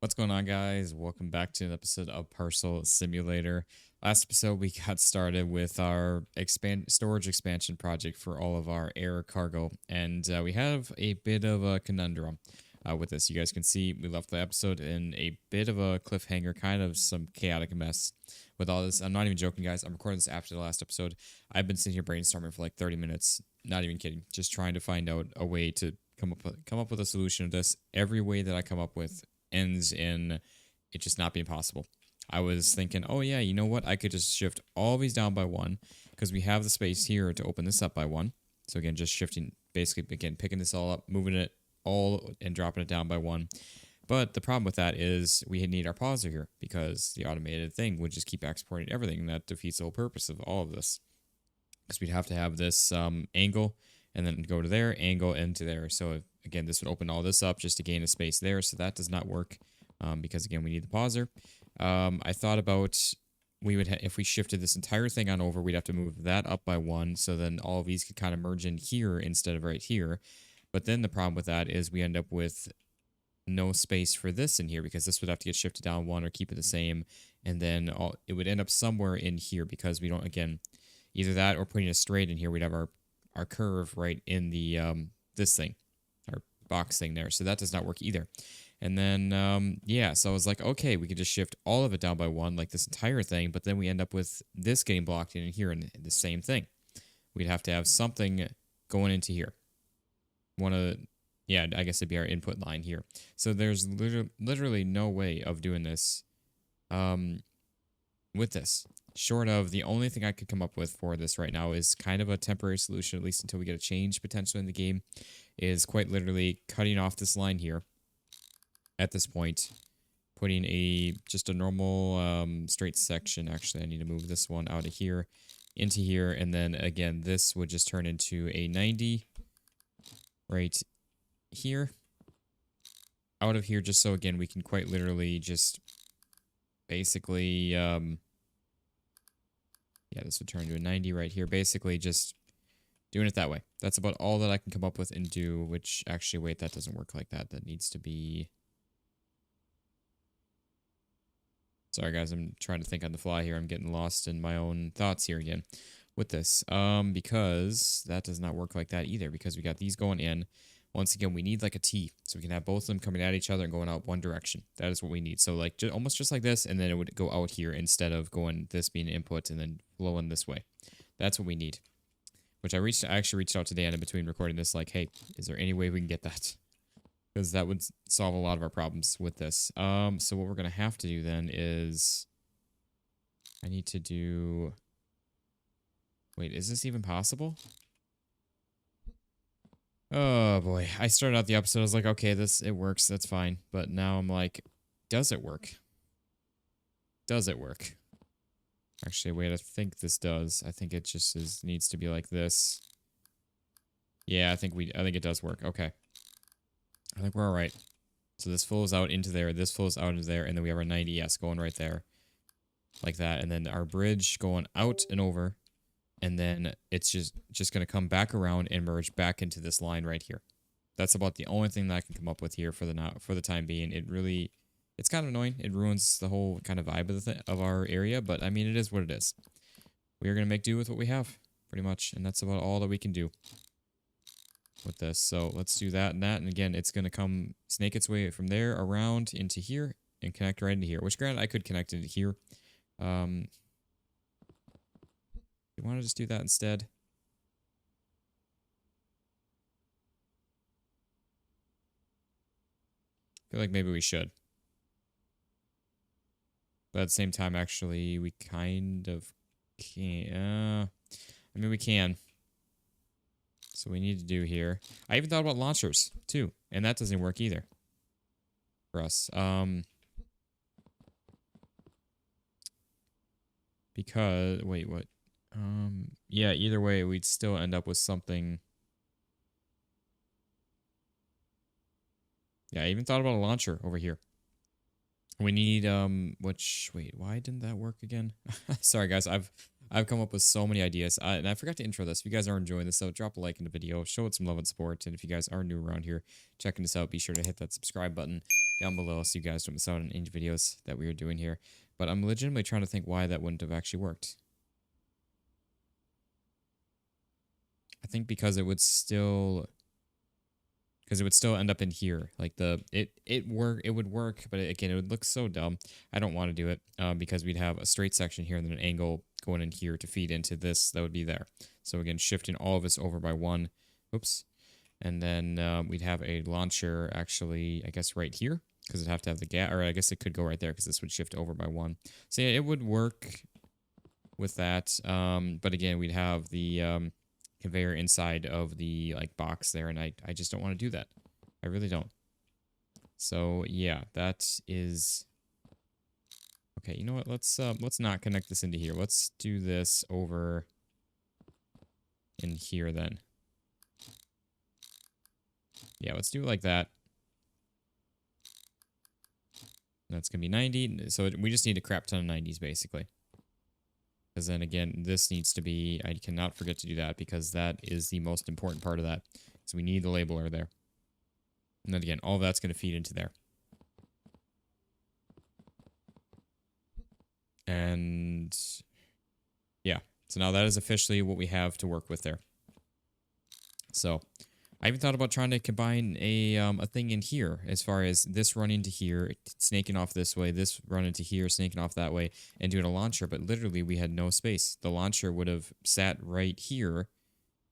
What's going on, guys? Welcome back to an episode of Parcel Simulator. Last episode, we got started with our storage expansion project for all of our air cargo, and we have a bit of a conundrum with this. You guys can see we left the episode in a bit of a cliffhanger, kind of some chaotic mess with all this. I'm not even joking, guys. I'm recording this after the last episode. I've been sitting here brainstorming for like 30 minutes. Not even kidding. Just trying to find out a way to come up with a solution to this. Every way that I come up with ends in it just not being possible. I was thinking, oh yeah, you know what? I could just shift all these down by one because we have the space here to open this up by one. So again, just shifting, basically, again, picking this all up, moving it all and dropping it down by one. But the problem with that is we need our pauser here because the automated thing would just keep exporting everything, and that defeats the whole purpose of all of this. Because we'd have to have this angle and then go to there, angle into there. So again, this would open all this up just to gain a space there. So that does not work because again, we need the pauser. I thought about we would if we shifted this entire thing on over, we'd have to move that up by one. So then all of these could kind of merge in here instead of right here. But then the problem with that is we end up with no space for this in here because this would have to get shifted down one or keep it the same. And then it would end up somewhere in here because we don't, again, either that or putting it straight in here, we'd have our curve right in the this thing, our box thing there. So that does not work either. And then, yeah, so I was like, okay, we could just shift all of it down by one, like this entire thing, but then we end up with this getting blocked in here and the same thing. We'd have to have something going into here. Yeah, I guess it'd be our input line here. So there's literally no way of doing this with this. Short of the only thing I could come up with for this right now is kind of a temporary solution, at least until we get a change potentially in the game, is quite literally cutting off this line here at this point, putting just a normal straight section. Actually, I need to move this one out of here into here, and then again, this would just turn into a 90 right here out of here, just so again, we can quite literally just basically yeah, this would turn into a 90 right here. Basically, just doing it that way. That's about all that I can come up with and do, which actually, wait, that doesn't work like that. That needs to be... Sorry, guys, I'm trying to think on the fly here. I'm getting lost in my own thoughts here again with this. Because that does not work like that either, because we got these going in. Once again, we need like a T, so we can have both of them coming at each other and going out one direction. That is what we need. So like almost just like this, and then it would go out here instead of going this being input and then flowing this way. That's what we need. Which I actually reached out to Dan in between recording this, like, hey, is there any way we can get that? Because that would solve a lot of our problems with this. So what we're gonna have to do then is I need to do. Wait, is this even possible? Oh boy, I started out the episode, I was like, okay, it works, that's fine. But now I'm like, does it work? Does it work? Actually, wait, I think this does. I think it just needs to be like this. Yeah, I think it does work. Okay. I think we're all right. So this flows out into there, this flows out into there, and then we have our 90S going right there. Like that, and then our bridge going out and over. And then it's just going to come back around and merge back into this line right here. That's about the only thing that I can come up with here for the time being. It's kind of annoying. It ruins the whole kind of vibe of our area, but I mean, it is what it is. We are going to make do with what we have, pretty much, and that's about all that we can do with this. So let's do that and that, and again, it's going to come snake its way from there around into here and connect right into here, which granted, I could connect into here. You want to just do that instead? I feel like maybe we should. But at the same time, actually, we kind of can't. I mean, we can. So we need to do here. I even thought about launchers, too. And that doesn't work either. For us. Because... Wait, what? Yeah, either way, we'd still end up with something. Yeah, I even thought about a launcher over here. We need, wait, why didn't that work again? Sorry, guys, I've I've come up with so many ideas. And I forgot to intro this. If you guys are enjoying this, so drop a like in the video, show it some love and support. And if you guys are new around here, checking this out, be sure to hit that subscribe button down below so you guys don't miss out on any videos that we are doing here. But I'm legitimately trying to think why that wouldn't have actually worked. I think because it would still end up in here. Like it would work, but again, it would look so dumb. I don't want to do it because we'd have a straight section here and then an angle going in here to feed into this that would be there. So again, shifting all of this over by one. Oops. And then we'd have a launcher actually, I guess, right here because it'd have to have the gap, or I guess it could go right there because this would shift over by one. So yeah, it would work with that. But again, we'd have the conveyor inside of the like box there, and I just don't want to do that. I really don't. So yeah, that is okay. You know what? Let's not connect this into here. Let's do this over in here then. Yeah, let's do it like that. That's gonna be 90. So we just need a crap ton of 90s basically. Because then again, this needs to be, I cannot forget to do that because that is the most important part of that. So we need the labeler there. And then again, all of that's going to feed into there. And yeah, so now that is officially what we have to work with there. So I even thought about trying to combine a thing in here as far as this running to here, snaking off this way, this running to here, snaking off that way, and doing a launcher, but literally we had no space. The launcher would have sat right here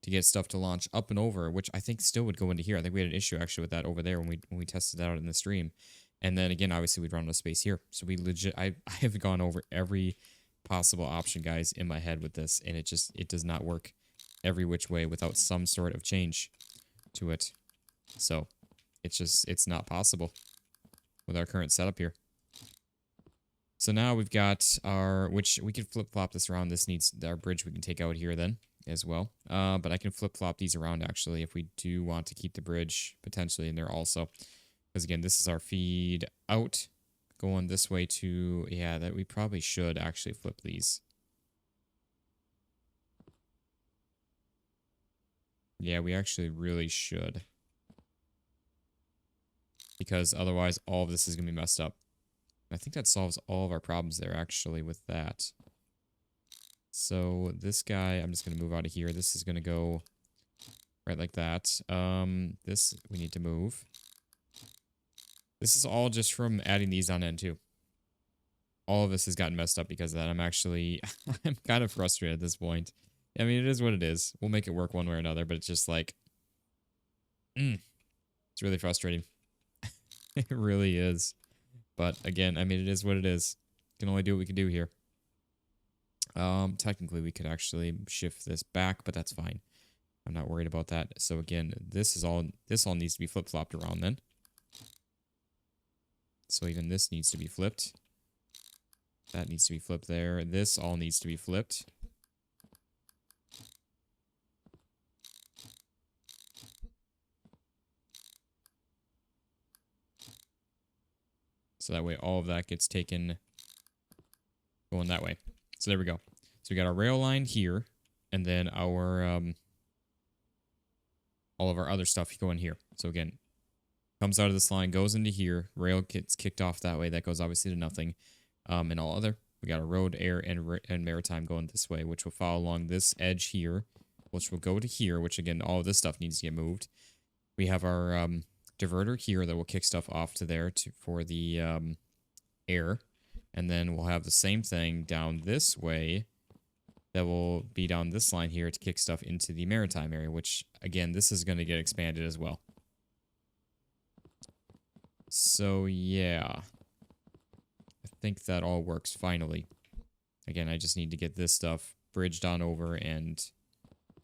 to get stuff to launch up and over, which I think still would go into here. I think we had an issue actually with that over there when we tested that out in the stream. And then again, obviously we'd run out of space here. So we legit, I have gone over every possible option, guys, in my head with this, and it does not work every which way without some sort of change to it. So it's not possible with our current setup here. So now we've got our, which we can flip-flop this around. This needs our bridge we can take out here then as well. But I can flip-flop these around actually if we do want to keep the bridge potentially in there also. Because again, this is our feed out going this way to, yeah, that we probably should actually flip these. Yeah, we actually really should. Because otherwise all of this is going to be messed up. I think that solves all of our problems there actually with that. So this guy, I'm just going to move out of here. This is going to go right like that. This we need to move. This is all just from adding these on end too. All of this has gotten messed up because of that. I'm actually, I'm kind of frustrated at this point. I mean, it is what it is. We'll make it work one way or another, but it's just like, it's really frustrating. It really is. But again, I mean, it is what it is. Can only do what we can do here. Technically, we could actually shift this back, but that's fine. I'm not worried about that. So again, this all needs to be flip-flopped around then. So even this needs to be flipped. That needs to be flipped there. This all needs to be flipped. So that way all of that gets taken going that way. So there we go. So we got our rail line here, and then our all of our other stuff going here. So again, comes out of this line, goes into here, rail gets kicked off that way. That goes obviously to nothing. And all other, we got a road, air, and maritime going this way, which will follow along this edge here, which will go to here, which again, all of this stuff needs to get moved. We have our diverter here that will kick stuff off to there for the air. And then we'll have the same thing down this way that will be down this line here to kick stuff into the maritime area, which, again, this is going to get expanded as well. So, yeah. I think that all works finally. Again, I just need to get this stuff bridged on over and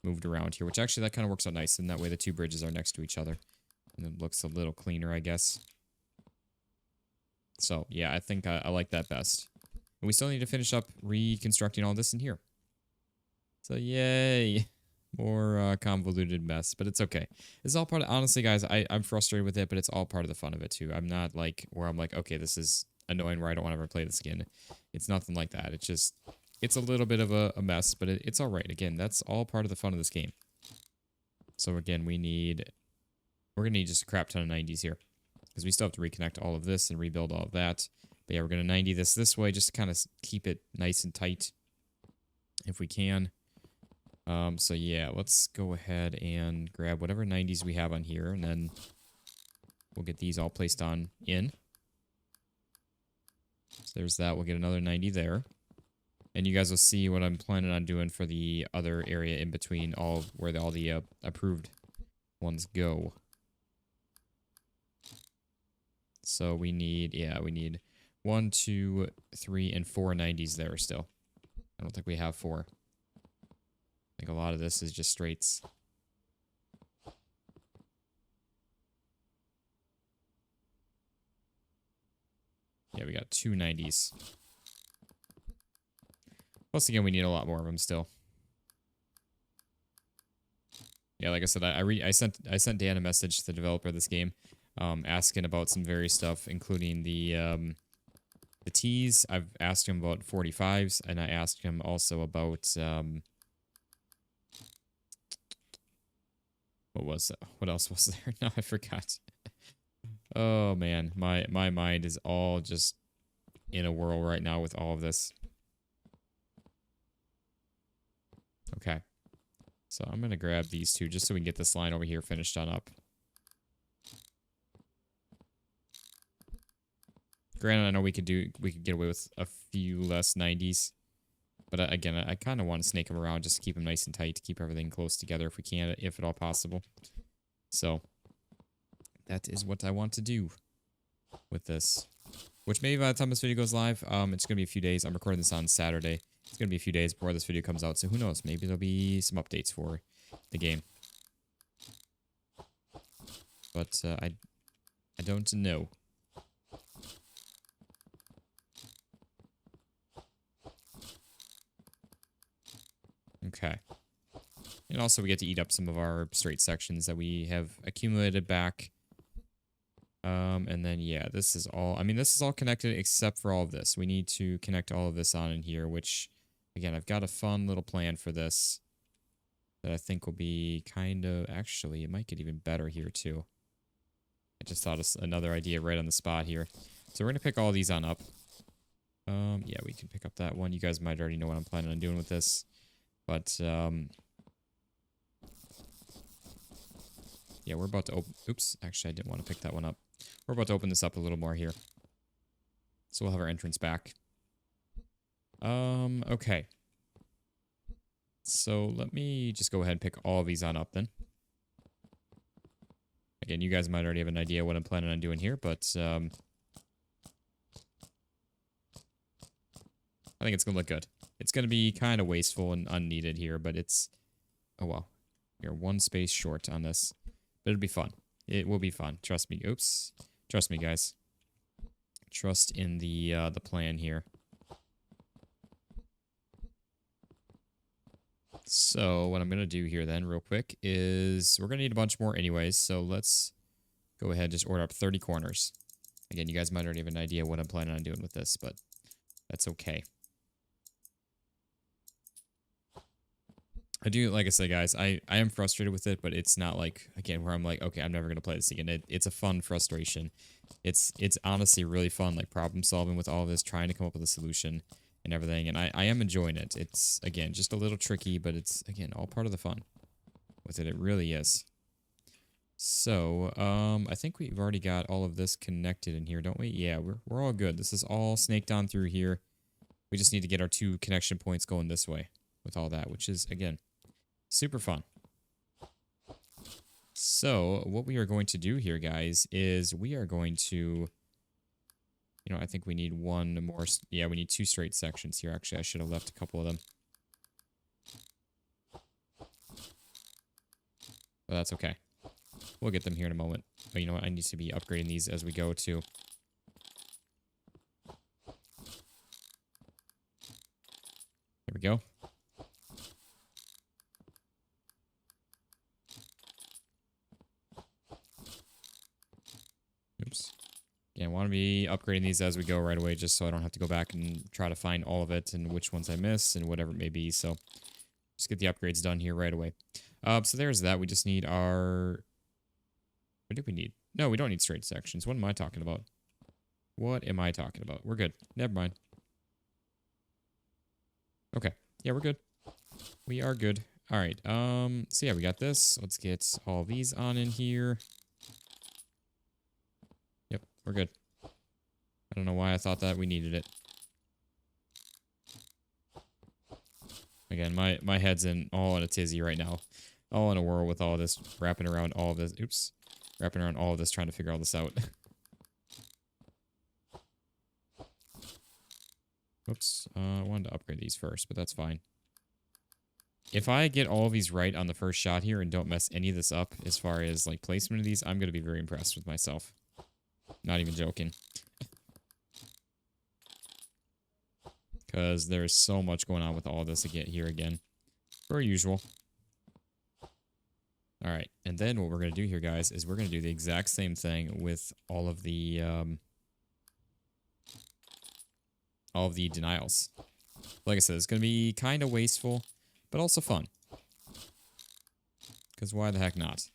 moved around here, which actually that kind of works out nice. And that way the two bridges are next to each other. And it looks a little cleaner, I guess. So, yeah, I think I like that best. And we still need to finish up reconstructing all this in here. So, yay. More convoluted mess, but it's okay. It's all part of, honestly, guys, I'm frustrated with it, but it's all part of the fun of it, too. I'm not like, where I'm like, okay, this is annoying where I don't want to ever play this again. It's nothing like that. It's just, It's a little bit of a mess, but it's all right. Again, that's all part of the fun of this game. So again, we're gonna need just a crap ton of 90s here, because we still have to reconnect all of this and rebuild all of that. But yeah, we're gonna 90 this way just to kind of keep it nice and tight if we can. So yeah, let's go ahead and grab whatever 90s we have on here, and then we'll get these all placed on in. So there's that. We'll get another 90 there. And you guys will see what I'm planning on doing for the other area in between where all the approved ones go. So we need 1, 2, 3, and 4 90s there still. I don't think we have 4. I think a lot of this is just straights. Yeah, we got 2 90s. Plus, again, we need a lot more of them still. Yeah, like I said, I sent Dan a message to the developer of this game, asking about some various stuff, including the T's. I've asked him about 45s, and I asked him also about what else was there? No, I forgot. Oh man, my mind is all just in a whirl right now with all of this. Okay. So I'm going to grab these two just so we can get this line over here finished on up. Granted, I know we could get away with a few less 90s. But again, I kind of want to snake them around just to keep them nice and tight, to keep everything close together if we can, if at all possible. So that is what I want to do with this. Which maybe by the time this video goes live, it's going to be a few days. I'm recording this on Saturday. It's going to be a few days before this video comes out, so who knows? Maybe there'll be some updates for the game. But I don't know. Okay. And also we get to eat up some of our straight sections that we have accumulated back. And then, yeah, this is all connected except for all of this. We need to connect all of this on in here, which, again, I've got a fun little plan for this that I think will be actually, it might get even better here, too. I just thought of another idea right on the spot here. So we're going to pick all these on up. Yeah, we can pick up that one. You guys might already know what I'm planning on doing with this. But, yeah, we're about to open... Oops, actually, I didn't want to pick that one up. We're about to open this up a little more here. So we'll have our entrance back. Okay. So let me just go ahead and pick all of these on up then. Again, you guys might already have an idea what I'm planning on doing here, but I think it's going to look good. It's going to be kind of wasteful and unneeded here, but it's... Oh, well. You're one space short on this. But it'll be fun. It will be fun. Trust me. Oops. Trust me, guys. Trust in the plan here. So what I'm going to do here then real quick is we're going to need a bunch more anyways. So let's go ahead and just order up 30 corners. Again, you guys might already have an idea what I'm planning on doing with this, but that's okay. I do, like I said, guys, I am frustrated with it, but it's not like, again, where I'm like, okay, I'm never going to play this again. It's a fun frustration. It's honestly really fun, like problem solving with all of this, trying to come up with a solution and everything, and I am enjoying it. It's, again, just a little tricky, but it's, again, all part of the fun with it. It really is. So, I think we've already got all of this connected in here, don't we? Yeah, we're all good. This is all snaked on through here. We just need to get our 2 connection points going this way with all that, which is, again, super fun. So, what we are going to do here, guys, is we are going to... You know, I think we need one more... Yeah, we need 2 straight sections here. Actually, I should have left a couple of them. But that's okay. We'll get them here in a moment. But you know what? I need to be upgrading these as we go, too. There we go. Oops. Yeah, Again, want to be upgrading these as we go right away, just so I don't have to go back and try to find all of it and which ones I missed and whatever it may be. So just get the upgrades done here right away. So there's that. We just need our... What do we need? No, we don't need straight sections. What am I talking about? What am I talking about? We're good. Never mind. Okay. Yeah, we're good. We are good. All right. So yeah, we got this. Let's get all these on in here. Yep, we're good. I don't know why I thought that we needed it. Again, my head's all in a tizzy right now. All in a whirl with all this, wrapping around all of this. Oops. Wrapping around all of this, trying to figure all this out. Oops. I wanted to upgrade these first, but that's fine. If I get all of these right on the first shot here and don't mess any of this up as far as like placement of these, I'm going to be very impressed with myself. Not even joking. Because there's so much going on with all this to get here again. Per usual. Alright, and then what we're going to do here, guys, is we're going to do the exact same thing with all of the denials. Like I said, it's going to be kind of wasteful, but also fun. Because why the heck not?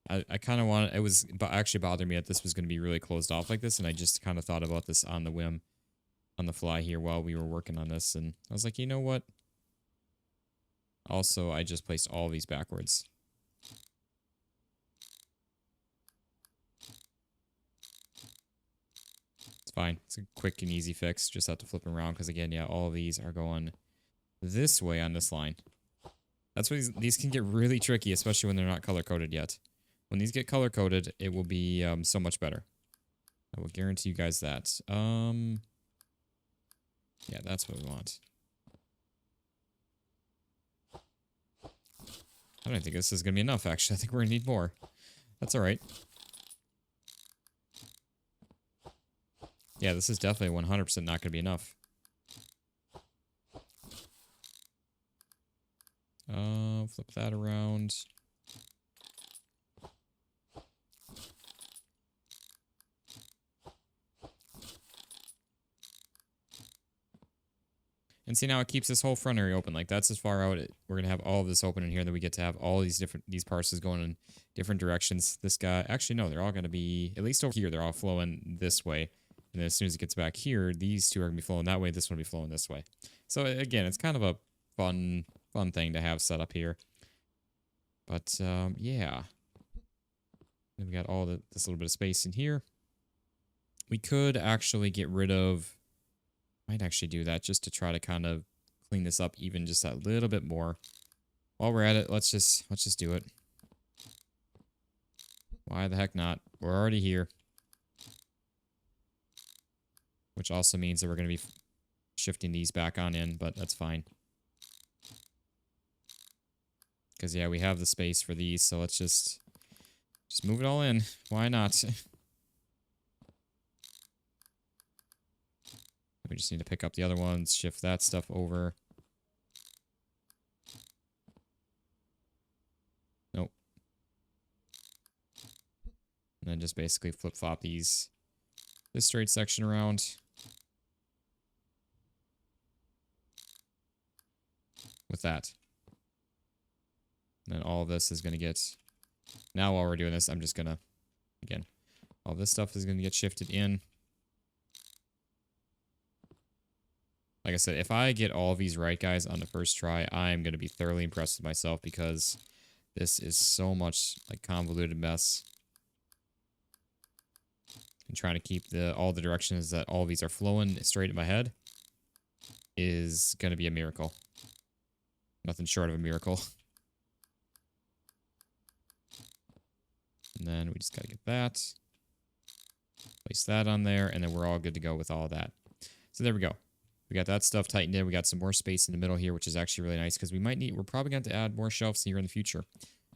I kind of want... It was actually bothering me that this was going to be really closed off like this, and I just kind of thought about this on the whim, on the fly here while we were working on this, and I was like, you know what? Also, I just placed all these backwards. It's fine. It's a quick and easy fix. Just have to flip them around because, again, yeah, all of these are going this way on this line. That's why these can get really tricky, especially when they're not color-coded yet. When these get color-coded, it will be so much better. I will guarantee you guys that. Yeah, that's what we want. I don't think this is going to be enough, actually. I think we're going to need more. That's alright. Yeah, this is definitely 100% not going to be enough. Flip that around. And see, now it keeps this whole front area open. Like, that's as far out. We're going to have all of this open in here. Then we get to have all these parcels going in different directions. This guy... Actually, no, they're all going to be... At least over here, they're all flowing this way. And then as soon as it gets back here, these two are going to be flowing that way. This one will be flowing this way. So, again, it's kind of a fun thing to have set up here. But, yeah. Then we got all this little bit of space in here. We could actually get rid of... Might actually do that just to try to kind of clean this up even just a little bit more. While we're at it, let's just do it. Why the heck not? We're already here. Which also means that we're going to be shifting these back on in, but that's fine. Because, yeah, we have the space for these, so let's just move it all in. Why not? We just need to pick up the other ones, shift that stuff over. Nope. And then just basically flip-flop this straight section around. With that. And then all of this is going to get... Now while we're doing this, I'm just going to... Again, all this stuff is going to get shifted in. Like I said, if I get all of these right, guys, on the first try, I'm going to be thoroughly impressed with myself because this is so much like convoluted mess. And trying to keep all the directions that all of these are flowing straight in my head is going to be a miracle. Nothing short of a miracle. And then we just got to get that. Place that on there, and then we're all good to go with all that. So there we go. We got that stuff tightened in. We got some more space in the middle here, which is actually really nice because we're probably going to add more shelves here in the future.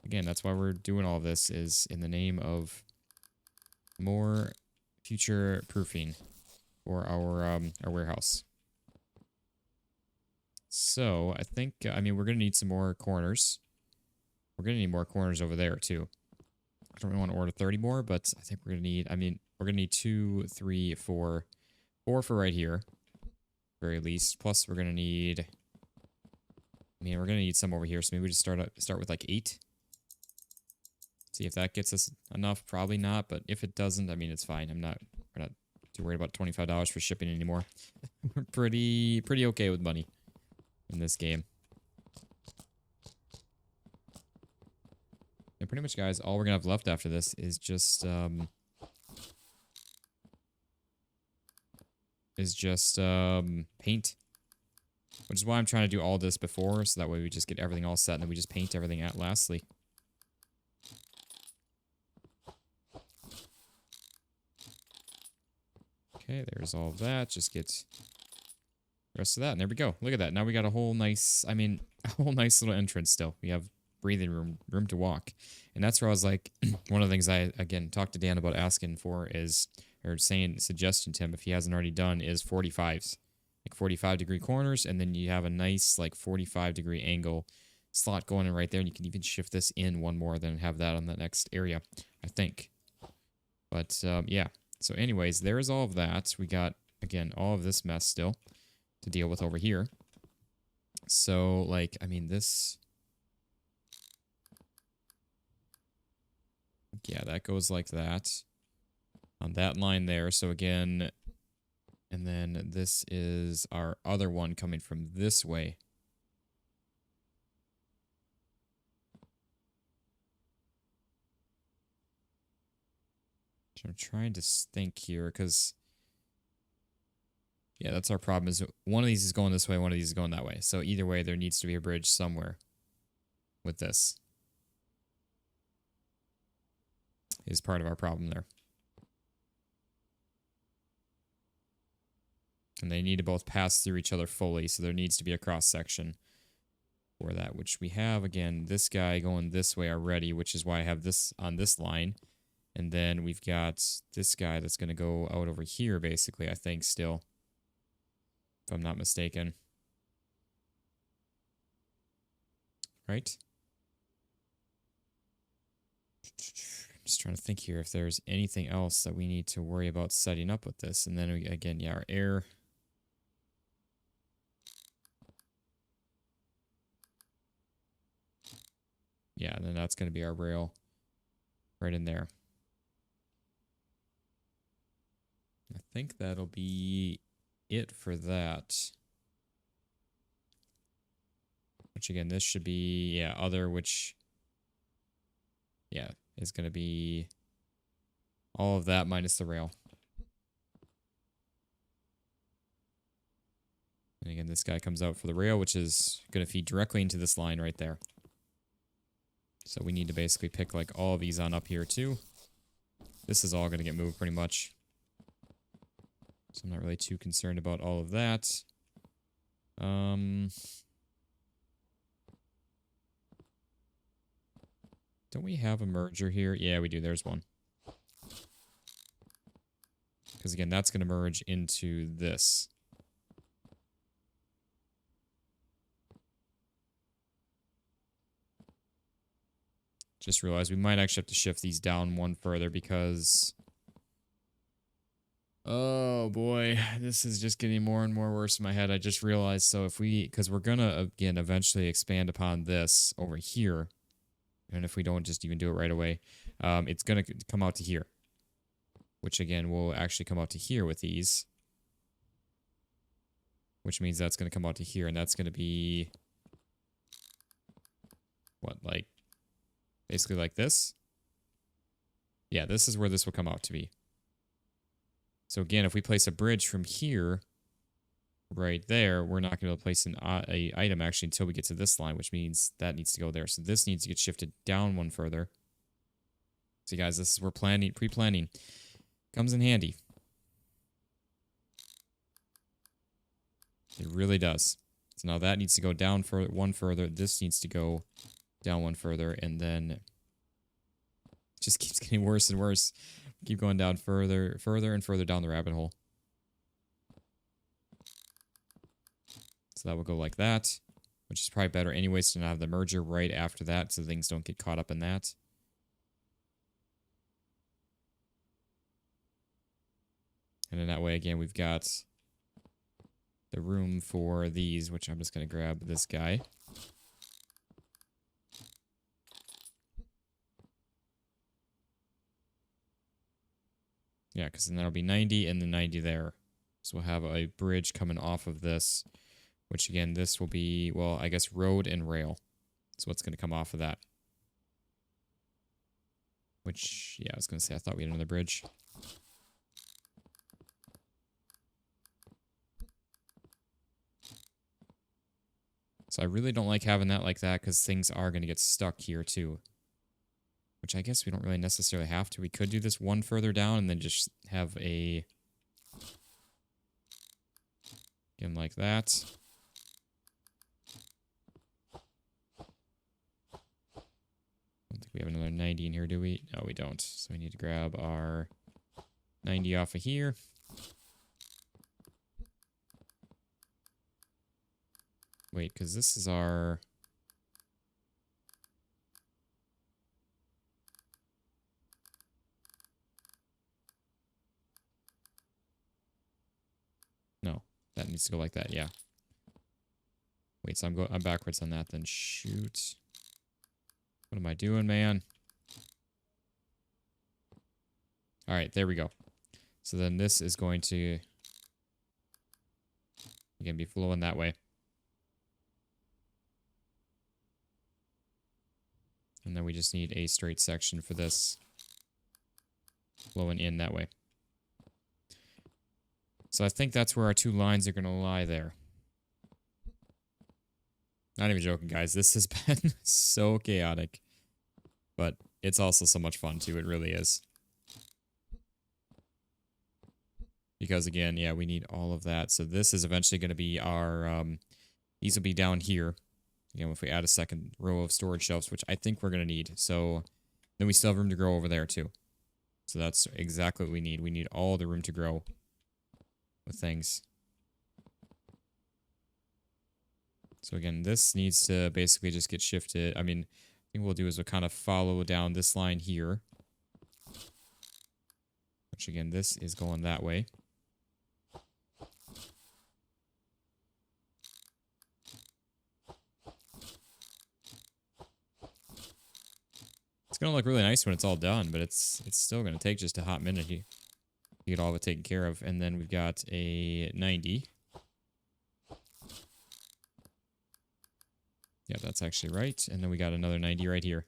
Again, that's why we're doing all of this, is in the name of more future proofing for our warehouse. So I think, I mean, we're going to need some more corners. We're going to need more corners over there too. I don't really want to order 30 more, but I think we're going to need, I mean, we're going to need 2, 3, 4, 4 for right here, very least. Plus, we're going to need, I mean, we're going to need some over here. So maybe we just start with like 8. See if that gets us enough. Probably not, but if it doesn't, I mean, it's fine. We're not too worried about $25 for shipping anymore. We're pretty okay with money in this game. And pretty much, guys, all we're gonna have left after this is just paint. Which is why I'm trying to do all this before, so that way we just get everything all set and then we just paint everything out lastly. Okay, there's all of that. Just get the rest of that, and there we go. Look at that. Now we got a whole nice, I mean, a whole nice little entrance still. We have breathing room to walk. And that's where I was like, one of the things I, again, talked to Dan about asking for is, or suggesting to him, if he hasn't already done, is 45s. Like 45-degree corners, and then you have a nice, like, 45-degree angle slot going in right there, and you can even shift this in one more, then have that on the next area, I think. But, yeah. So anyways, there's all of that. We got, again, all of this mess still to deal with over here. So, like, I mean, this... Yeah, that goes like that. On that line there. So again... And then this is our other one coming from this way. So I'm trying to think here, because... Yeah, that's our problem, is one of these is going this way, one of these is going that way. So either way, there needs to be a bridge somewhere with this. Is part of our problem there. And they need to both pass through each other fully, so there needs to be a cross-section for that, which we have, again, this guy going this way already, which is why I have this on this line. And then we've got this guy that's going to go out over here, basically, I think, still. If I'm not mistaken. Right? Just trying to think here if there's anything else that we need to worry about setting up with this. And then, again, yeah, our air... Yeah, and then that's going to be our rail right in there. I think that'll be it for that. Which, again, this should be, yeah, other, which, yeah, is going to be all of that minus the rail. And again, this guy comes out for the rail, which is going to feed directly into this line right there. So we need to basically pick like all of these on up here too. This is all going to get moved pretty much. So I'm not really too concerned about all of that. Don't we have a merger here? Yeah, we do. There's one. Because again, that's going to merge into this. Just realized we might actually have to shift these down one further because... Oh boy, this is just getting more and more worse in my head. I just realized, so if we... Because we're going to, again, eventually expand upon this over here. And if we don't just even do it right away, it's going to come out to here. Which, again, will actually come out to here with these. Which means that's going to come out to here, and that's going to be... What, like... Basically like this. Yeah, this is where this will come out to be. So again, if we place a bridge from here, right there, we're not going to be able to place a item actually until we get to this line, which means that needs to go there. So this needs to get shifted down one further. See, guys, this is where pre-planning comes in handy. It really does. So now that needs to go down one further. This needs to go down one further, and then it just keeps getting worse and worse. Keep going down further and further down the rabbit hole. So that will go like that, which is probably better anyways to not have the merger right after that so things don't get caught up in that. And then that way, again, we've got the room for these, which I'm just going to grab this guy. Yeah, because then that'll be 90 and then 90 there. So we'll have a bridge coming off of this, which again, this will be, well, I guess road and rail. So what's going to come off of that? Which, yeah, I was going to say, I thought we had another bridge. So I really don't like having that like that because things are going to get stuck here too. Which I guess we don't really necessarily have to. We could do this one further down and then just have a... Again, like that. I don't think we have another 90 in here, do we? No, we don't. So we need to grab our 90 off of here. Wait, because this is our... No, that needs to go like that, yeah. Wait, so I'm backwards on that then. Shoot. What am I doing, man? All right, there we go. So then this is going to, again, be flowing that way. And then we just need a straight section for this flowing in that way. So I think that's where our two lines are going to lie there. Not even joking, guys. This has been so chaotic. But it's also so much fun, too. It really is. Because, again, yeah, we need all of that. So this is eventually going to be our... these will be down here. You know, if we add a second row of storage shelves, which I think we're going to need. So then we still have room to grow over there, too. So that's exactly what we need. We need all the room to grow with things. So again, this needs to basically just get shifted. I mean, I think what we'll do is we'll kind of follow down this line here. Which again, this is going that way. It's going to look really nice when it's all done, but it's still going to take just a hot minute here to get all of it taken care of. And then we've got a 90. Yeah, that's actually right. And then we got another 90 right here.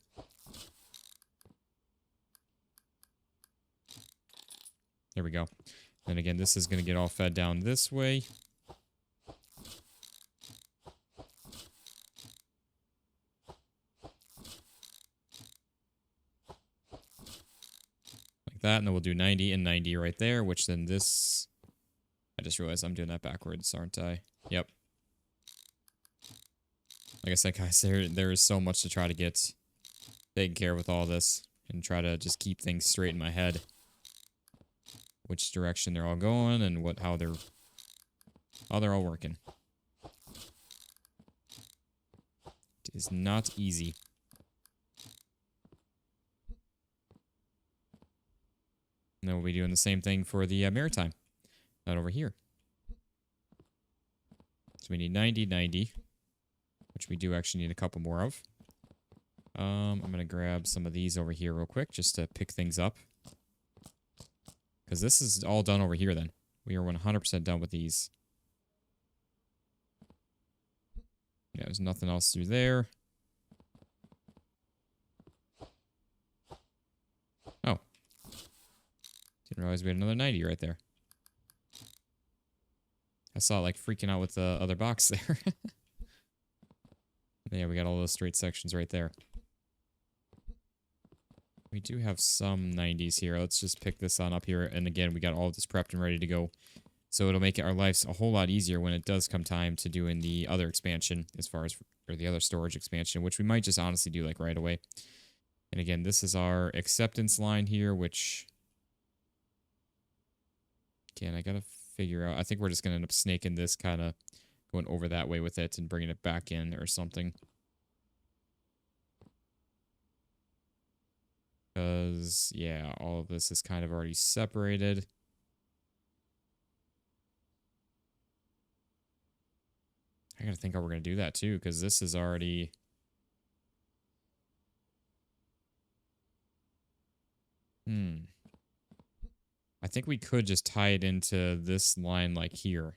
There we go. And again, this is going to get all fed down this way. Like that, and then we'll do 90 and 90 right there, which then this... I just realized I'm doing that backwards, aren't I? Yep. Like I said, guys, there is so much to try to get taken care of with all this and try to just keep things straight in my head. Which direction they're all going and how they're all working. It is not easy. And then we'll be doing the same thing for the maritime. That over here. So we need 90, 90. Which we do actually need a couple more of. I'm going to grab some of these over here real quick just to pick things up. Because this is all done over here then. We are 100% done with these. Yeah, there's nothing else through there. Oh. Didn't realize we had another 90 right there. I saw it like freaking out with the other box there. Yeah, we got all those straight sections right there. We do have some 90s here. Let's just pick this on up here. And again, we got all of this prepped and ready to go. So it'll make our lives a whole lot easier when it does come time to doing the other expansion as far as, or the other storage expansion, which we might just honestly do like right away. And again, this is our acceptance line here, which, again, I gotta figure out. I think we're just gonna end up snaking this, kind of going over that way with it and bringing it back in or something. Because, yeah, all of this is kind of already separated. I gotta think how we're gonna do that too, because this is already. I think we could just tie it into this line like here.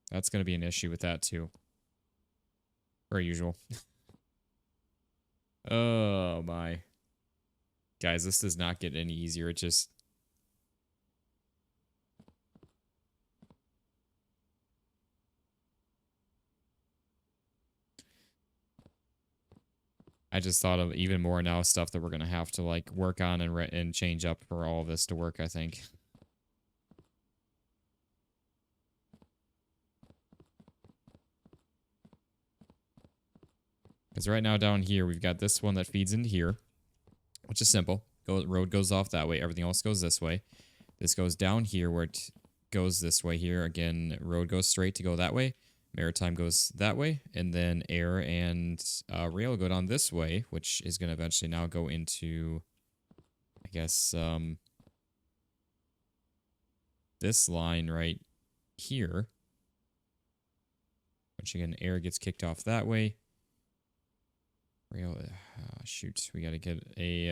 That's gonna be an issue with that too. Per usual. Oh my. Guys, this does not get any easier. It just... I just thought of even more now stuff that we're going to have to like work on and change up for all of this to work, I think. Because right now down here, we've got this one that feeds into here, which is simple. Road goes off that way. Everything else goes this way. This goes down here where it goes this way here. Again, road goes straight to go that way. Maritime goes that way. And then air and rail go down this way, which is going to eventually now go into, I guess, this line right here. Which again, air gets kicked off that way. Rail, shoot, we got to get a...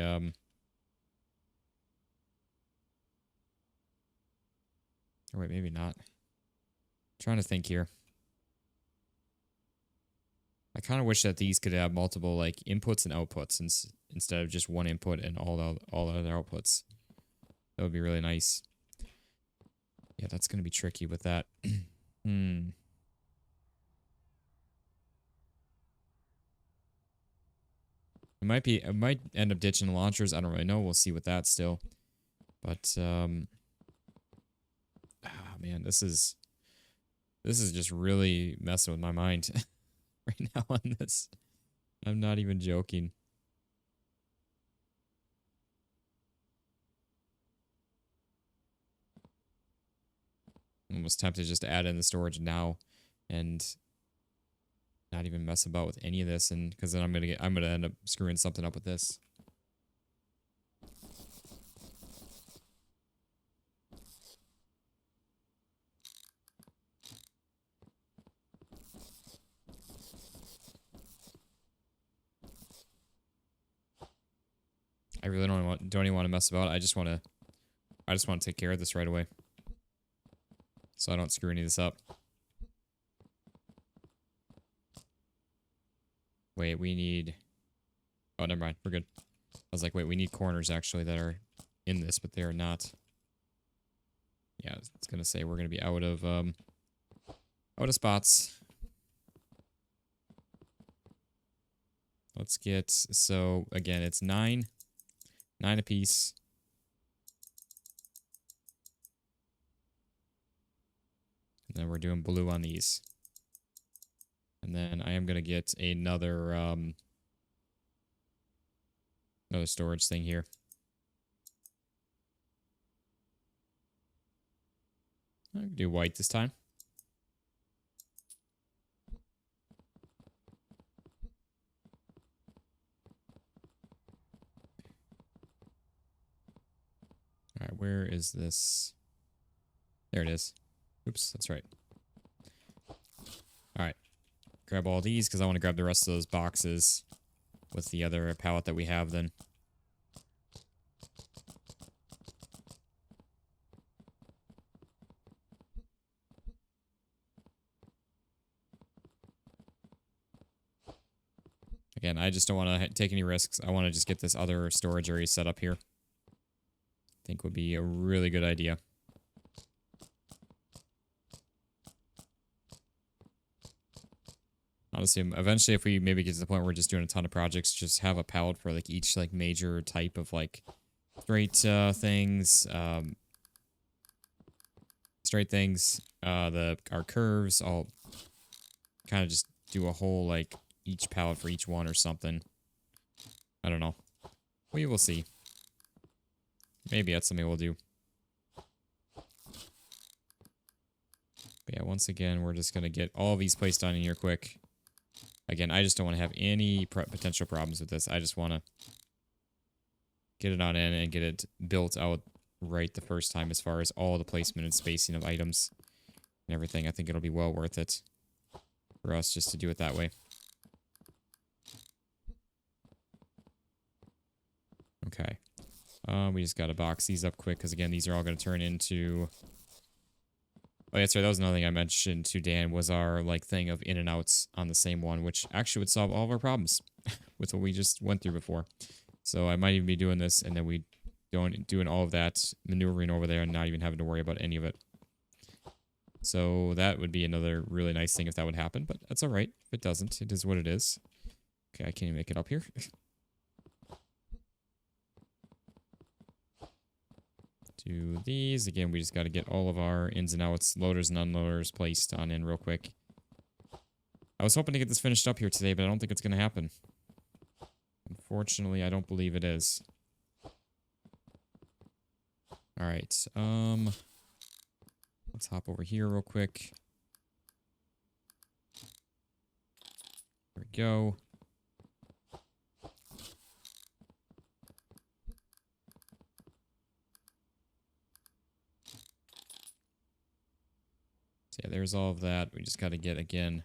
Or wait, maybe not. Trying to think here. I kind of wish that these could have multiple like inputs and outputs instead of just one input and all other outputs. That would be really nice. Yeah, that's going to be tricky with that. It might end up ditching launchers. I don't really know. We'll see with that still. But man, this is just really messing with my mind right now on this. I'm not even joking. I'm almost tempted just to add in the storage now and not even mess about with any of this, and because then I'm gonna end up screwing something up with this. I really don't even want to mess about. I just want to take care of this right away, so I don't screw any of this up. Wait, we need... Oh, never mind. We're good. I was like, wait, we need corners actually that are in this, but they are not. Yeah, it's gonna say we're gonna be out of spots. Let's get, so again, it's 9 apiece. And then we're doing blue on these. And then I am going to get another storage thing here. I'm going to do white this time. All right, where is this? There it is. Oops, that's right. All right. Grab all these because I want to grab the rest of those boxes with the other pallet that we have then. Again, I just don't want to take any risks. I want to just get this other storage area set up here. I think would be a really good idea. Honestly, eventually if we maybe get to the point where we're just doing a ton of projects, just have a palette for like each like major type of like straight things, our curves, I'll kind of just do a whole like each palette for each one or something. I don't know. We will see. Maybe that's something we'll do. But yeah, once again, we're just going to get all of these placed on in here quick. Again, I just don't want to have any potential problems with this. I just want to get it on in and get it built out right the first time as far as all the placement and spacing of items and everything. I think it'll be well worth it for us just to do it that way. Okay. We just got to box these up quick because, again, these are all going to turn into... Oh, yeah, sorry, that was another thing I mentioned to Dan was our, like, thing of in and outs on the same one, which actually would solve all of our problems with what we just went through before. So I might even be doing this, and then we doing all of that maneuvering over there and not even having to worry about any of it. So that would be another really nice thing if that would happen, but that's all right. If it doesn't, it is what it is. Okay, I can't even make it up here. Do these. Again, we just got to get all of our ins and outs, loaders and unloaders placed on in real quick. I was hoping to get this finished up here today, but I don't think it's going to happen. Unfortunately, I don't believe it is. All right. Let's hop over here real quick. There we go. So yeah, there's all of that. We just got to get, again,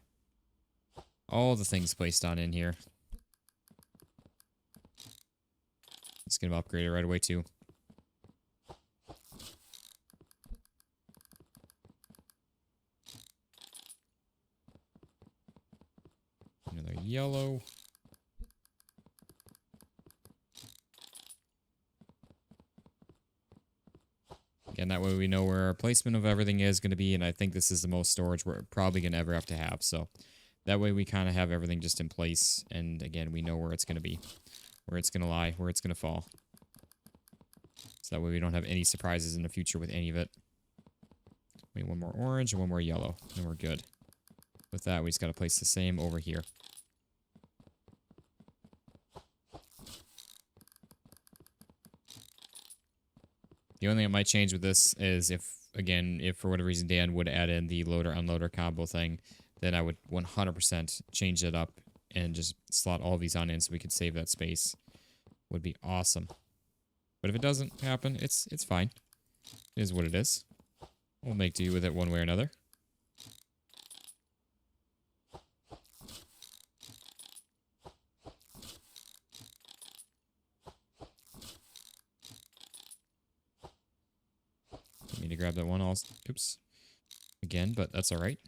all the things placed on in here. Just going to upgrade it right away, too. Another yellow. Again, that way we know where our placement of everything is going to be, and I think this is the most storage we're probably going to ever have to have. So that way we kind of have everything just in place, and again, we know where it's going to be, where it's going to lie, where it's going to fall. So that way we don't have any surprises in the future with any of it. We need one more orange and one more yellow, and we're good. With that, we just got to place the same over here. The only thing that might change with this is if for whatever reason Dan would add in the loader-unloader combo thing, then I would 100% change it up and just slot all of these on in so we could save that space. Would be awesome. But if it doesn't happen, it's fine. It is what it is. We'll make do with it one way or another. Need to grab that one also. Oops. Again, but that's all right.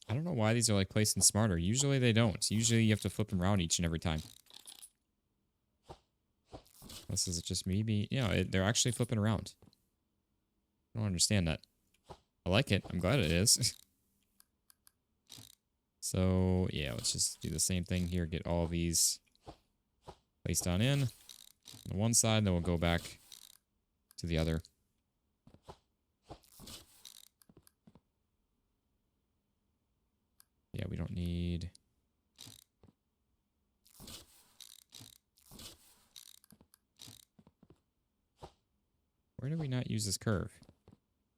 I don't know why these are like placed in smarter. Usually they don't. Usually you have to flip them around each and every time. This is just me they're actually flipping around. I don't understand that. I like it. I'm glad it is. So, yeah, let's just do the same thing here. Get all these placed on in on one side, then we'll go back to the other. Yeah, we don't need... Where did we not use this curve?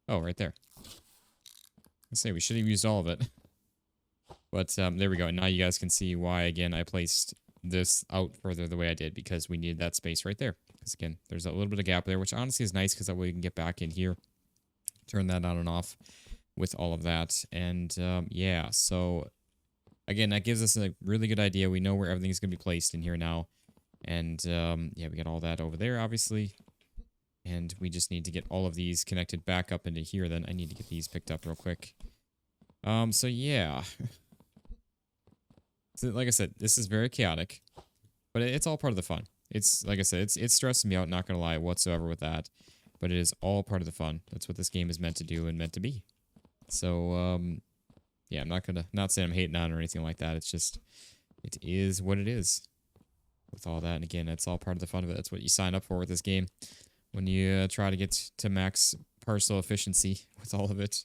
Oh, right there. Let's say we should have used all of it. But there we go. And now you guys can see why, again, I placed this out further the way I did, because we needed that space right there. Because, again, there's a little bit of gap there, which honestly is nice because that way we can get back in here, turn that on and off with all of that. And, yeah, so, again, that gives us a really good idea. We know where everything's going to be placed in here now. And, yeah, we got all that over there, obviously. And we just need to get all of these connected back up into here. Then I need to get these picked up real quick. So, yeah. So, like I said, this is very chaotic, but it's all part of the fun. It's, like I said, it's stressing me out, not going to lie, whatsoever with that. But it is all part of the fun. That's what this game is meant to do and meant to be. So, yeah, I'm not saying I'm hating on it or anything like that. It's just, it is what it is with all that. And again, it's all part of the fun of it. That's what you sign up for with this game when you try to get to max parcel efficiency with all of it.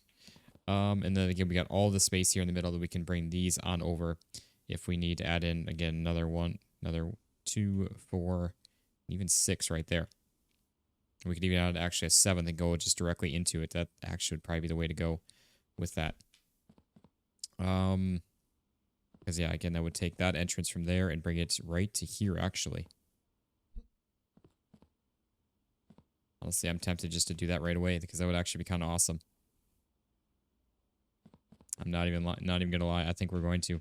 And then again, we got all the space here in the middle that we can bring these on over. If we need to add in, again, another 2, 4, even 6 right there. We could even add actually a 7th and go just directly into it. That actually would probably be the way to go with that. Because Because, yeah, again, that would take that entrance from there and bring it right to here, actually. Honestly, I'm tempted just to do that right away because that would actually be kind of awesome. I'm not even gonna lie. I think we're going to.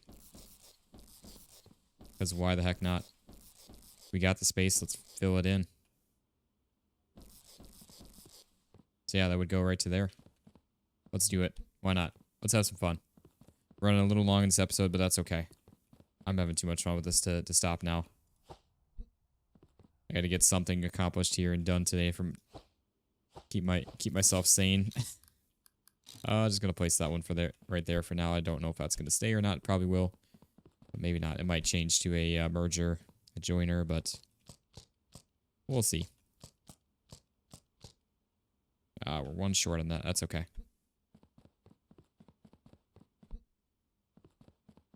Because why the heck not? We got the space. Let's fill it in. So yeah, that would go right to there. Let's do it. Why not? Let's have some fun. Running a little long in this episode, but that's okay. I'm having too much fun with this to stop now. I got to get something accomplished here and done today from keep myself sane. Just gonna place that one right there for now. I don't know if that's gonna stay or not. It probably will, but maybe not. It might change to a merger, a joiner, but we'll see. We're one short on that. That's okay.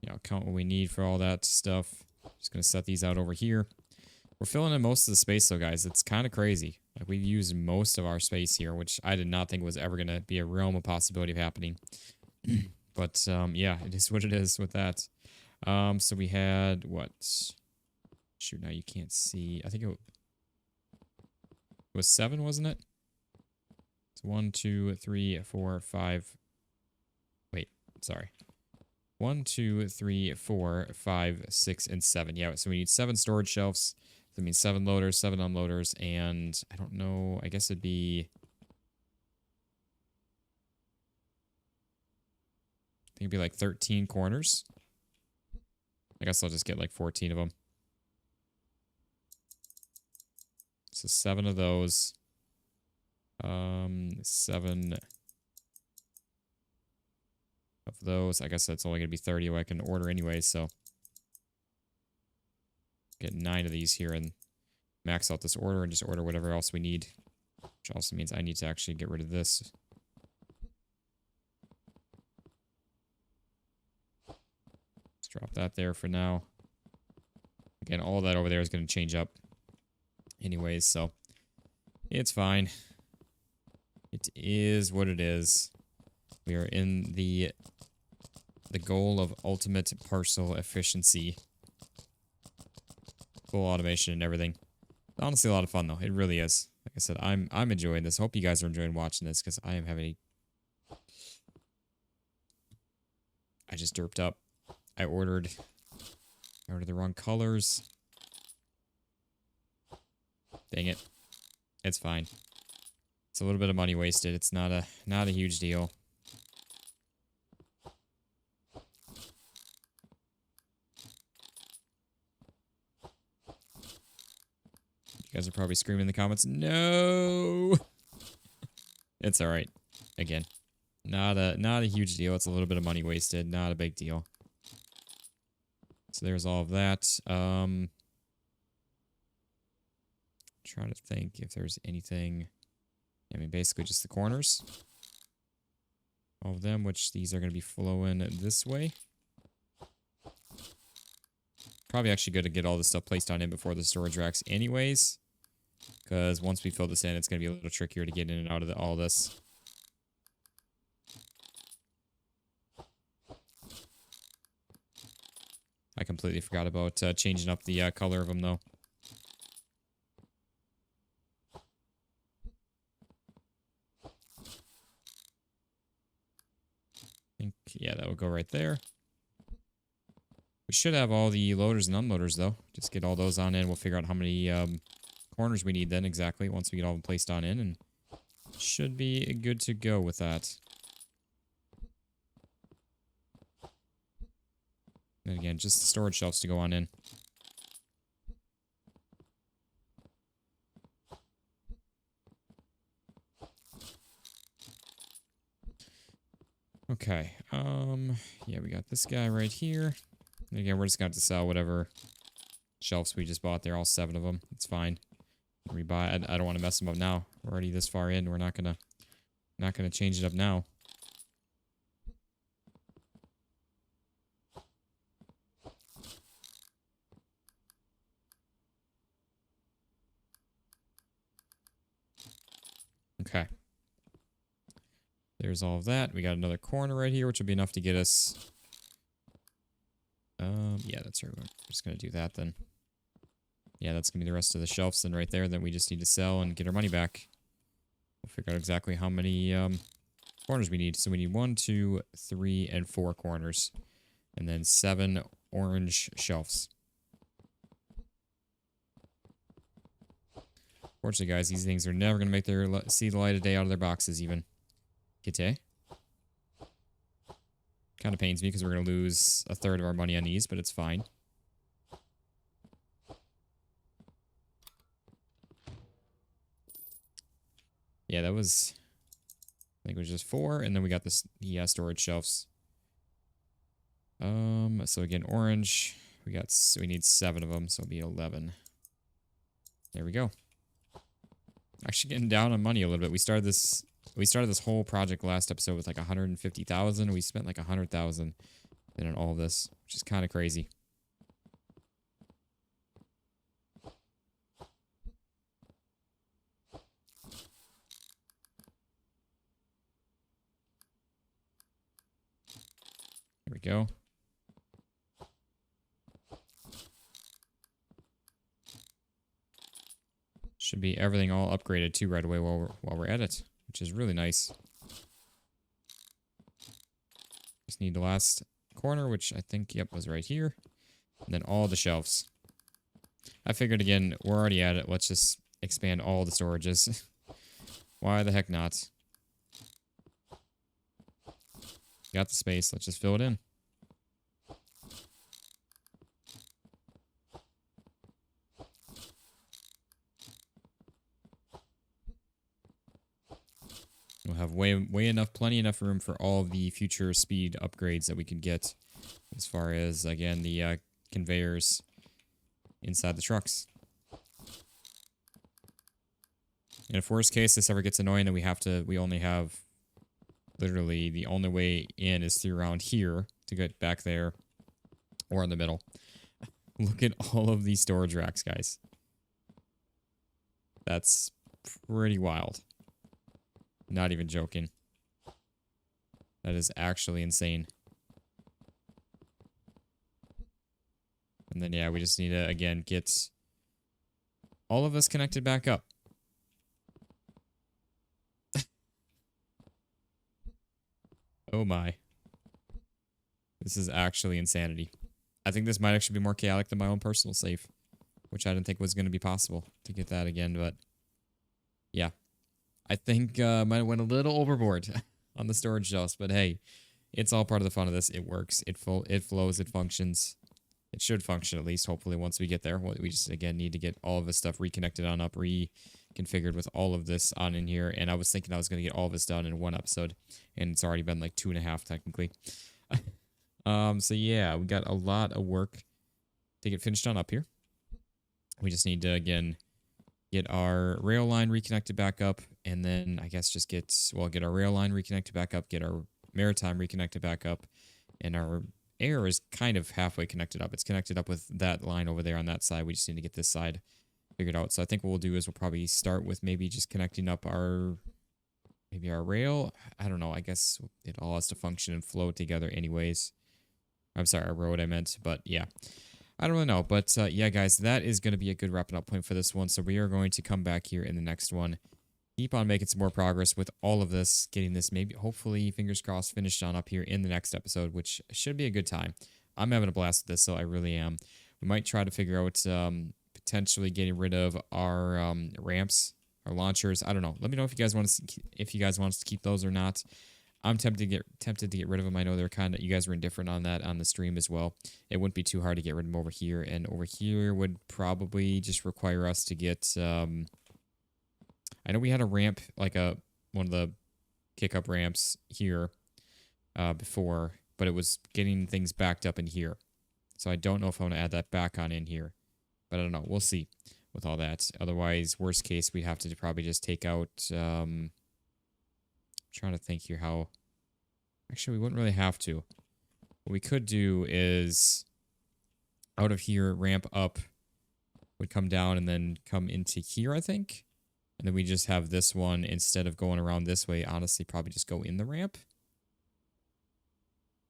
Yeah, I'll count what we need for all that stuff. Just gonna set these out over here. We're filling in most of the space though, guys. It's kind of crazy. Like, we've used most of our space here, which I did not think was ever gonna be a realm of possibility of happening. But yeah, it is what it is with that. So we had what? Shoot, now you can't see. I think it was 7, wasn't it? It's 1, 2, 3, 4, 5. Wait, sorry. 1, 2, 3, 4, 5, 6, and 7. Yeah, so we need 7 storage shelves. That means 7 loaders, 7 unloaders, and I don't know. I guess it'd be. I think it'd be like 13 corners. I guess I'll just get like 14 of them. So 7 of those. 7 of those. I guess that's only gonna be 30. I can order anyway, so get 9 of these here and max out this order and just order whatever else we need. Which also means I need to actually get rid of this. Let's drop that there for now. Again, all that over there is going to change up anyways, so it's fine. It is what it is. We are in the goal of ultimate parcel efficiency. Full automation and everything. Honestly, a lot of fun though. It really is. Like I said, I'm enjoying this. Hope you guys are enjoying watching this because I am having. I just derped up. I ordered the wrong colors. Dang it. It's fine. It's a little bit of money wasted. It's not a huge deal. You guys are probably screaming in the comments, no! It's alright. Again, not a huge deal. It's a little bit of money wasted. Not a big deal. So there's all of that. Trying to think if there's anything. I mean, basically just the corners. All of them, which these are going to be flowing this way. Probably actually good to get all this stuff placed on in before the storage racks anyways. Because once we fill this in, it's going to be a little trickier to get in and out of all this. I completely forgot about changing up the color of them, though. I think, yeah, that will go right there. We should have all the loaders and unloaders, though. Just get all those on in. We'll figure out how many corners we need then exactly once we get all them placed on in, and should be good to go with that. And again, just the storage shelves to go on in. Okay, yeah, we got this guy right here. And again, we're just going to have to sell whatever shelves we just bought there, all 7 of them. It's fine. Rebuy. I don't want to mess them up now. We're already this far in. We're not gonna change it up now. Okay. There's all of that. We got another corner right here, which will be enough to get us Yeah, that's right. We're just gonna do that then. Yeah, that's gonna be the rest of the shelves then right there. Then we just need to sell and get our money back. We'll figure out exactly how many corners we need. So we need 1, 2, 3, and 4 corners. And then 7 orange shelves. Fortunately, guys, these things are never going to make their see the light of day out of their boxes even. Kite. Kind of pains me because we're going to lose a third of our money on these, but it's fine. Yeah, that was... I think it was just 4, and then we got this storage shelves. So again, orange. We need 7 of them, so it'll be 11. There we go. Actually getting down on money a little bit. We started this whole project last episode with like 150,000. We spent like 100,000 in all of this, which is kind of crazy. There we go. Should be everything all upgraded too right away while we're at it, which is really nice. Just need the last corner, which I think, yep, was right here. And then all the shelves. I figured, again, we're already at it. Let's just expand all the storages. Why the heck not? Got the space. Let's just fill it in. We'll have plenty enough room for all of the future speed upgrades that we could get, as far as, again, the conveyors inside the trucks. And if worst case this ever gets annoying, then we only have, literally, the only way in is through around here to get back there, or in the middle. Look at all of these storage racks, guys. That's pretty wild. Not even joking. That is actually insane. And then, yeah, we just need to, again, get all of us connected back up. Oh my. This is actually insanity. I think this might actually be more chaotic than my own personal save, which I didn't think was going to be possible to get that again, but yeah. I think might have went a little overboard on the storage shelves, but hey, it's all part of the fun of this. It works. It flows. It functions. It should function at least, hopefully, once we get there. We just, again, need to get all of this stuff reconnected on up, reconfigured with all of this on in here. And I was thinking I was going to get all of this done in one episode, and it's already been like 2.5 technically. So yeah, we got a lot of work to get finished on up here. We just need to, again, get our rail line reconnected back up, and then I guess just get our rail line reconnected back up, get our maritime reconnected back up, and our air is kind of halfway connected up. It's connected up with that line over there on that side. We just need to get this side figured out. So I think what we'll do is we'll probably start with maybe just connecting up our rail. I don't know. I guess it all has to function and flow together anyways. I'm sorry, our road I meant, but yeah. I don't really know, but yeah, guys, that is going to be a good wrapping up point for this one. So we are going to come back here in the next one, keep on making some more progress with all of this, getting this maybe, hopefully, fingers crossed, finished on up here in the next episode, which should be a good time. I'm having a blast with this, so I really am. We might try to figure out potentially getting rid of our ramps, our launchers. I don't know. Let me know if you guys want us to keep those or not. I'm tempted to get rid of them. I know they're you guys were indifferent on that on the stream as well. It wouldn't be too hard to get rid of them over here, and over here would probably just require us to get. I know we had a ramp, like one of the kick-up ramps here before, but it was getting things backed up in here. So I don't know if I want to add that back on in here, but I don't know. We'll see with all that. Otherwise, worst case, we'd have to probably just take out. Trying to think here how. Actually, we wouldn't really have to. What we could do is out of here, ramp up, would come down and then come into here, I think. And then we just have this one, instead of going around this way, honestly, probably just go in the ramp.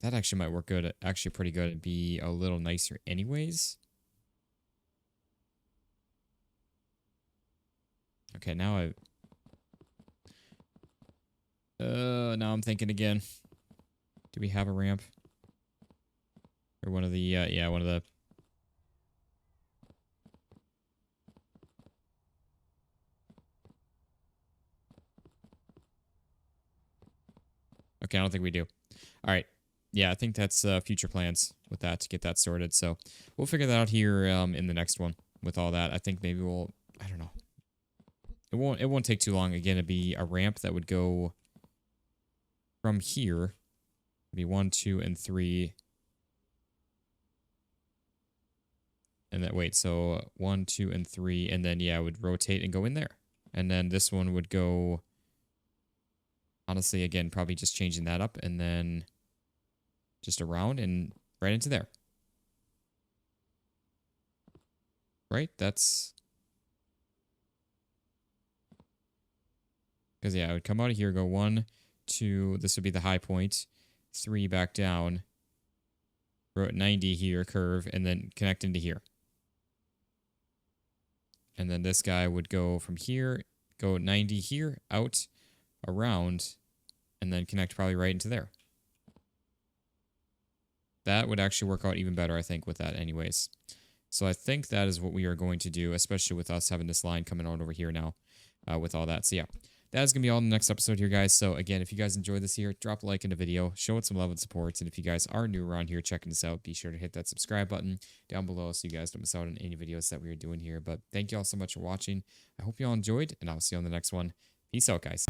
That actually might work good. Actually pretty good. It'd be a little nicer anyways. Okay, now now I'm thinking again. Do we have a ramp? Or one of the, yeah, one of the... Okay, I don't think we do. All right. Yeah, I think that's future plans with that to get that sorted. So we'll figure that out here in the next one with all that. I think maybe we'll, I don't know. It won't take too long. Again, it'd be a ramp that would go from here. It'd be 1, 2, and 3. And then, wait, so 1, 2, and 3. And then, yeah, it would rotate and go in there. And then this one would go, honestly, again, probably just changing that up. And then just around and right into there. Right? That's... Because, yeah, I would come out of here, go 1, 2, this would be the high point, 3 back down, 90 here, curve, and then connect into here. And then this guy would go from here, go 90 here, out, around, and then connect probably right into there. That would actually work out even better, I think, with that anyways. So I think that is what we are going to do, especially with us having this line coming out over here now with all that. So, yeah. That is going to be all in the next episode here, guys. So, again, if you guys enjoyed this here, drop a like in the video, show it some love and support. And if you guys are new around here checking this out, be sure to hit that subscribe button down below so you guys don't miss out on any videos that we are doing here. But thank you all so much for watching. I hope you all enjoyed, and I'll see you on the next one. Peace out, guys.